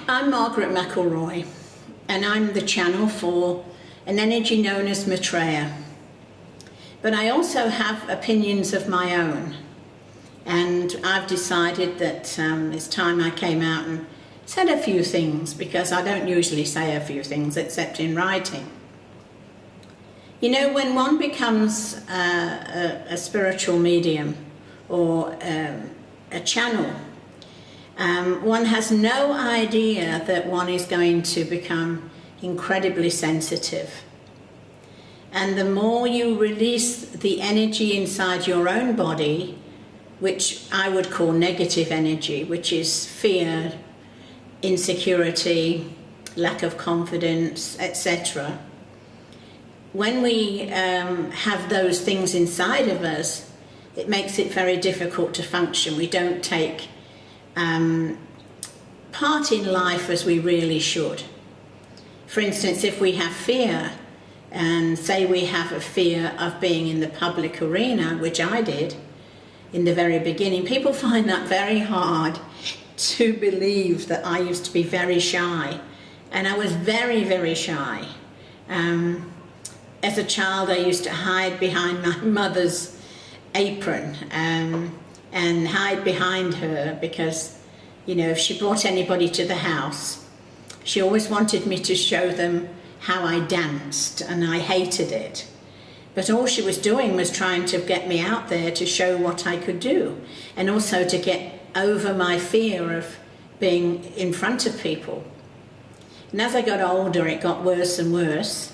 I'm Margaret McElroy, and I'm the channel for an energy known as Maitreya. But I also have opinions of my own, and I've decided that it's time I came out and said a few things, because I don't usually say a few things except in writing. You know, when one becomes a spiritual medium or a channel, one has no idea that one is going to become incredibly sensitive. And the more you release the energy inside your own body, which I would call negative energy, which is fear, insecurity, lack of confidence, etc. When we have those things inside of us, it makes it very difficult to function. We don't take part in life as we really should. For instance, if we have fear, and say we have a fear of being in the public arena, which I did in the very beginning, people find that very hard to believe that I used to be very shy. And I was very, very shy. As a child, I used to hide behind my mother's apron and hide behind her because, you know, if she brought anybody to the house, she always wanted me to show them how I danced, and I hated it. But all she was doing was trying to get me out there to show what I could do, and also to get over my fear of being in front of people. And as I got older, it got worse and worse.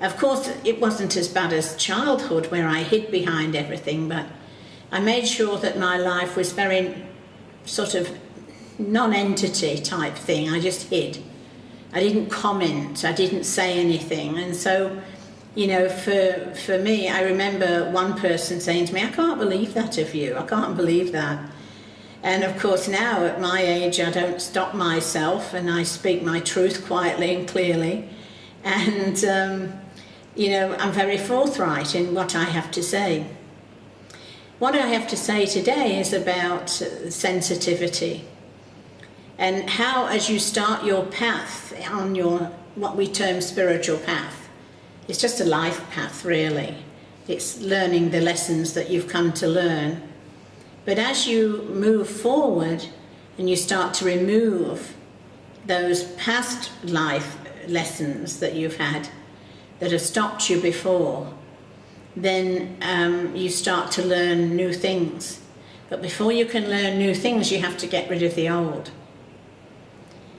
Of course, it wasn't as bad as childhood where I hid behind everything, but I made sure that my life was very sort of non-entity type thing. I just hid. I didn't comment, I didn't say anything. And so, you know, for me, I remember one person saying to me, "I can't believe that of you, I can't believe that." And of course now at my age, I don't stop myself and I speak my truth quietly and clearly. And, you know, I'm very forthright in what I have to say. What I have to say today is about sensitivity. And how, as you start your path on your, what we term spiritual path, it's just a life path really. It's learning the lessons that you've come to learn. But as you move forward and you start to remove those past life lessons that you've had that have stopped you before, then you start to learn new things. But before you can learn new things, you have to get rid of the old.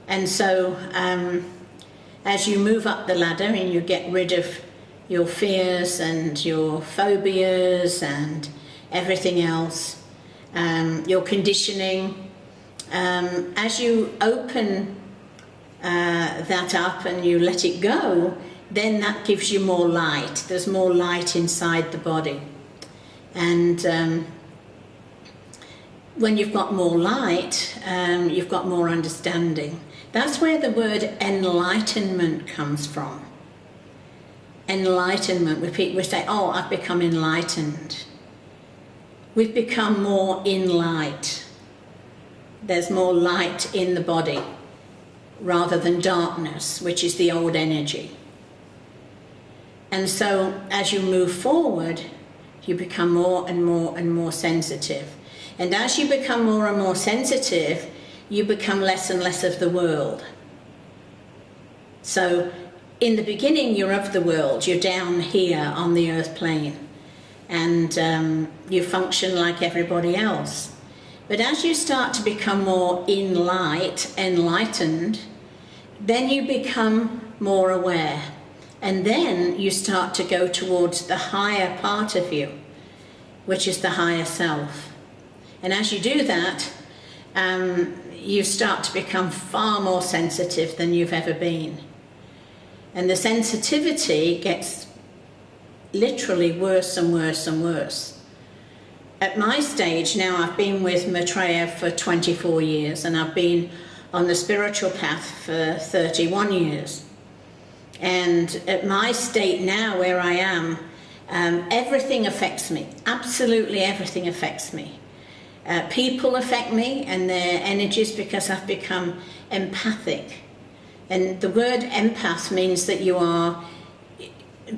And so as you move up the ladder and you get rid of your fears and your phobias and everything else, your conditioning, as you open that up and you let it go, then that gives you more light. There's more light inside the body. And when you've got more light, you've got more understanding. That's where the word enlightenment comes from. Enlightenment. We say, "Oh, I've become enlightened." We've become more in light. There's more light in the body rather than darkness, which is the old energy. And so as you move forward, you become more and more and more sensitive. And as you become more and more sensitive, you become less and less of the world. So in the beginning, you're of the world. You're down here on the earth plane. And you function like everybody else. But as you start to become more in light, enlightened, then you become more aware. And then you start to go towards the higher part of you, which is the higher self. And as you do that, you start to become far more sensitive than you've ever been. And the sensitivity gets literally worse and worse and worse. At my stage now, I've been with Maitreya for 24 years and I've been on the spiritual path for 31 years. And at my state now where I am, everything affects me. Absolutely everything affects me. People affect me and their energies because I've become empathic. And the word empath means that you are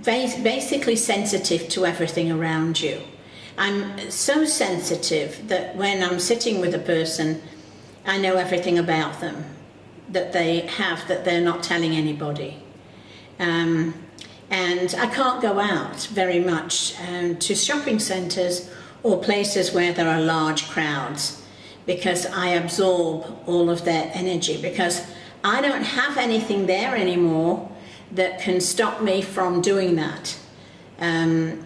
basically sensitive to everything around you. I'm so sensitive that when I'm sitting with a person, I know everything about them that they have that they're not telling anybody. And I can't go out very much to shopping centres or places where there are large crowds because I absorb all of their energy, because I don't have anything there anymore that can stop me from doing that. I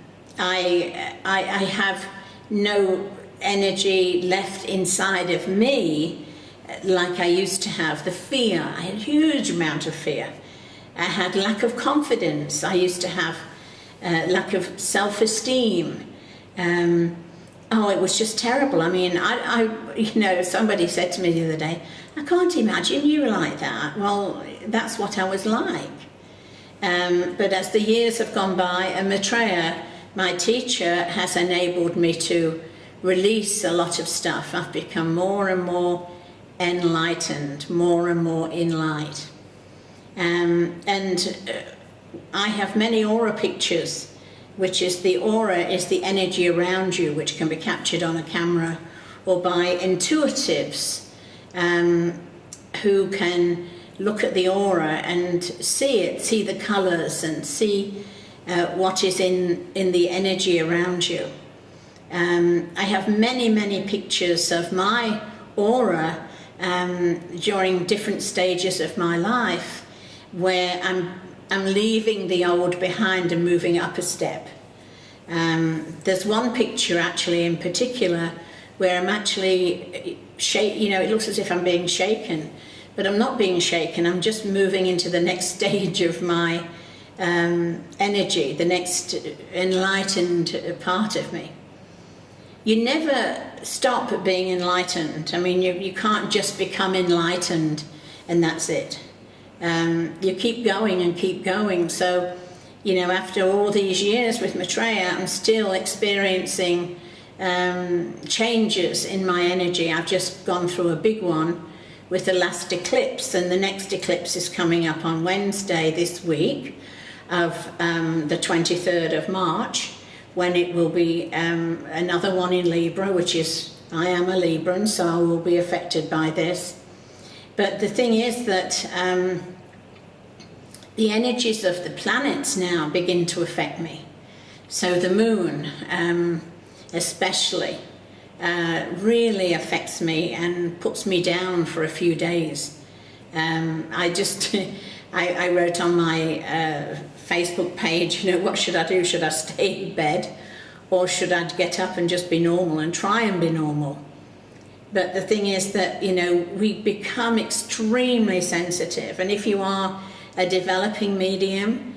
have no energy left inside of me like I used to have. The fear, I had a huge amount of fear. I had lack of confidence. I used to have lack of self-esteem. It was just terrible. I mean, somebody said to me the other day, I can't imagine you like that. Well, that's what I was like. But as the years have gone by, and Maitreya, my teacher, has enabled me to release a lot of stuff. I've become more and more enlightened, more and more in light. I have many aura pictures, which is the aura is the energy around you, which can be captured on a camera or by intuitives who can look at the aura and see the colours and see what is in the energy around you. I have many pictures of my aura during different stages of my life where I'm leaving the old behind and moving up a step. There's one picture actually in particular where I'm actually it looks as if I'm being shaken, but I'm not being shaken. I'm just moving into the next stage of my energy, the next enlightened part of me. You never stop being enlightened. I mean, you can't just become enlightened and that's it. You keep going and keep going. So, after all these years with Maitreya, I'm still experiencing changes in my energy. I've just gone through a big one with the last eclipse, and the next eclipse is coming up on Wednesday this week of the 23rd of March, when it will be another one in Libra, which is, I am a Libran, so I will be affected by this. But the thing is that the energies of the planets now begin to affect me. So the moon, especially, really affects me and puts me down for a few days. I wrote on my Facebook page, what should I do? Should I stay in bed, or should I get up and just be normal and try and be normal? But the thing is that, we become extremely sensitive. And if you are a developing medium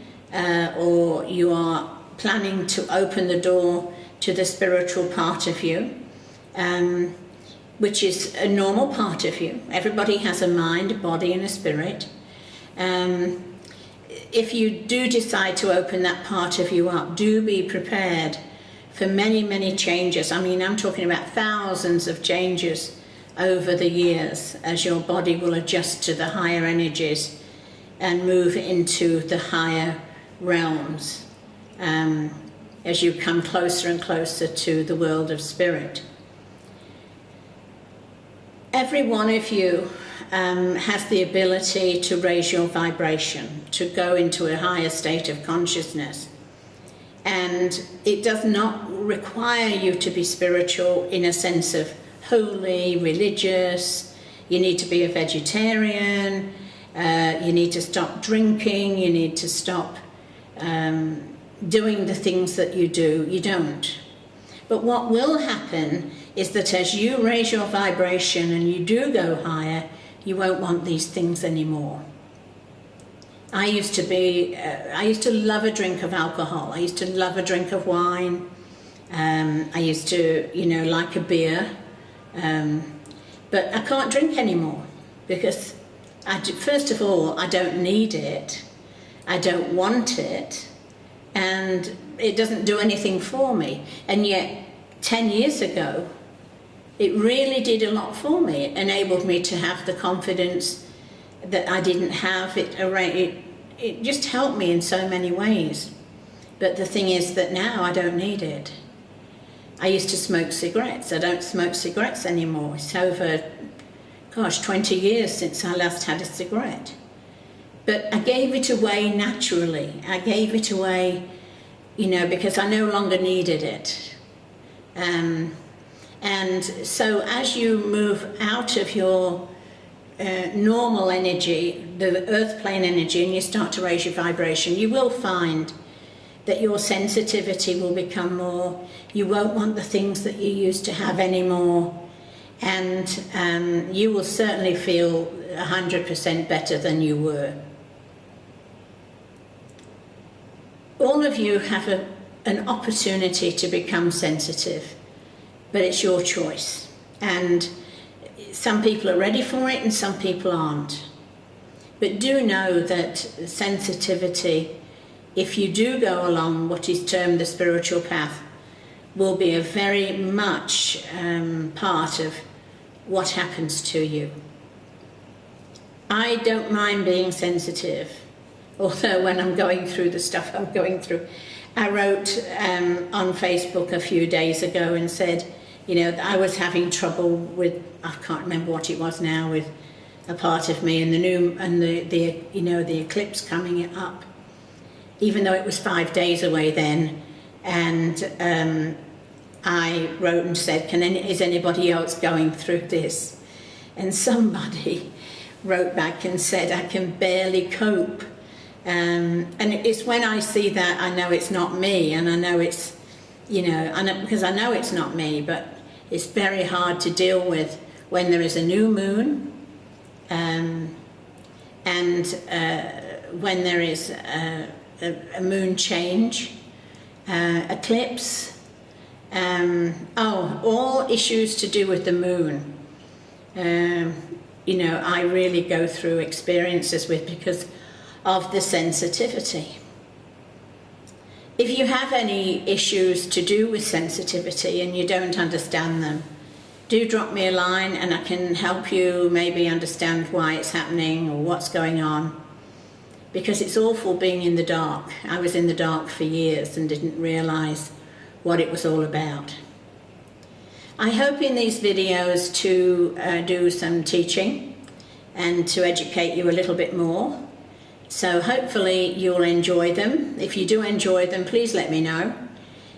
or you are planning to open the door to the spiritual part of you, which is a normal part of you. Everybody has a mind, a body and a spirit. If you do decide to open that part of you up, do be prepared for many changes. I mean, I'm talking about thousands of changes over the years as your body will adjust to the higher energies and move into the higher realms as you come closer and closer to the world of spirit. Every one of you has the ability to raise your vibration, to go into a higher state of consciousness. And it does not require you to be spiritual in a sense of holy, religious. You need to be a vegetarian. You need to stop drinking. You need to stop doing the things that you do. You don't. But what will happen is that as you raise your vibration and you do go higher, you won't want these things anymore. I used to love a drink of alcohol. I used to love a drink of wine. I used to, like a beer. But I can't drink anymore because, first of all, I don't need it. I don't want it. And it doesn't do anything for me. And yet, 10 years ago, It really did a lot for me. It enabled me to have the confidence that I didn't have. It just helped me in so many ways. But the thing is that now I don't need it. I used to smoke cigarettes. I don't smoke cigarettes anymore. It's over, gosh, 20 years since I last had a cigarette. But I gave it away naturally. I gave it away, you know, because I no longer needed it. And so as you move out of your normal energy, the earth plane energy, and you start to raise your vibration, you will find that your sensitivity will become more. You won't want the things that you used to have anymore, and you will certainly feel 100% better than you were. All of you have an opportunity to become sensitive, but it's your choice. And some people are ready for it and some people aren't. But do know that sensitivity, if you do go along what is termed the spiritual path, will be a very much part of what happens to you. I don't mind being sensitive, although when I'm going through the stuff I'm going through. I wrote on Facebook a few days ago and said, you know, I was having trouble with, I can't remember what it was now, with a part of me and the eclipse coming up, even though it was 5 days away then. And I wrote and said, is anybody else going through this? And somebody wrote back and said, I can barely cope. And it's when I see that I know it's not me, and I know it's, you know, because I know it's not me, but it's very hard to deal with when there is a new moon, and when there is a moon change, eclipse, all issues to do with the moon. You know, I really go through experiences with because of the sensitivity. If you have any issues to do with sensitivity and you don't understand them, do drop me a line and I can help you maybe understand why it's happening or what's going on. Because it's awful being in the dark. I was in the dark for years and didn't realise what it was all about. I hope in these videos to do some teaching and to educate you a little bit more. So hopefully you'll enjoy them. If you do enjoy them, please let me know.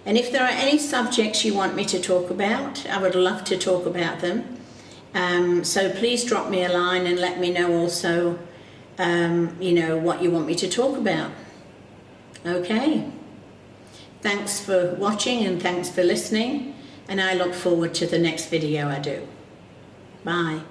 And if there are any subjects you want me to talk about, I would love to talk about them. So please drop me a line and let me know also, you know, what you want me to talk about. Okay. Thanks for watching and thanks for listening. And I look forward to the next video I do. Bye.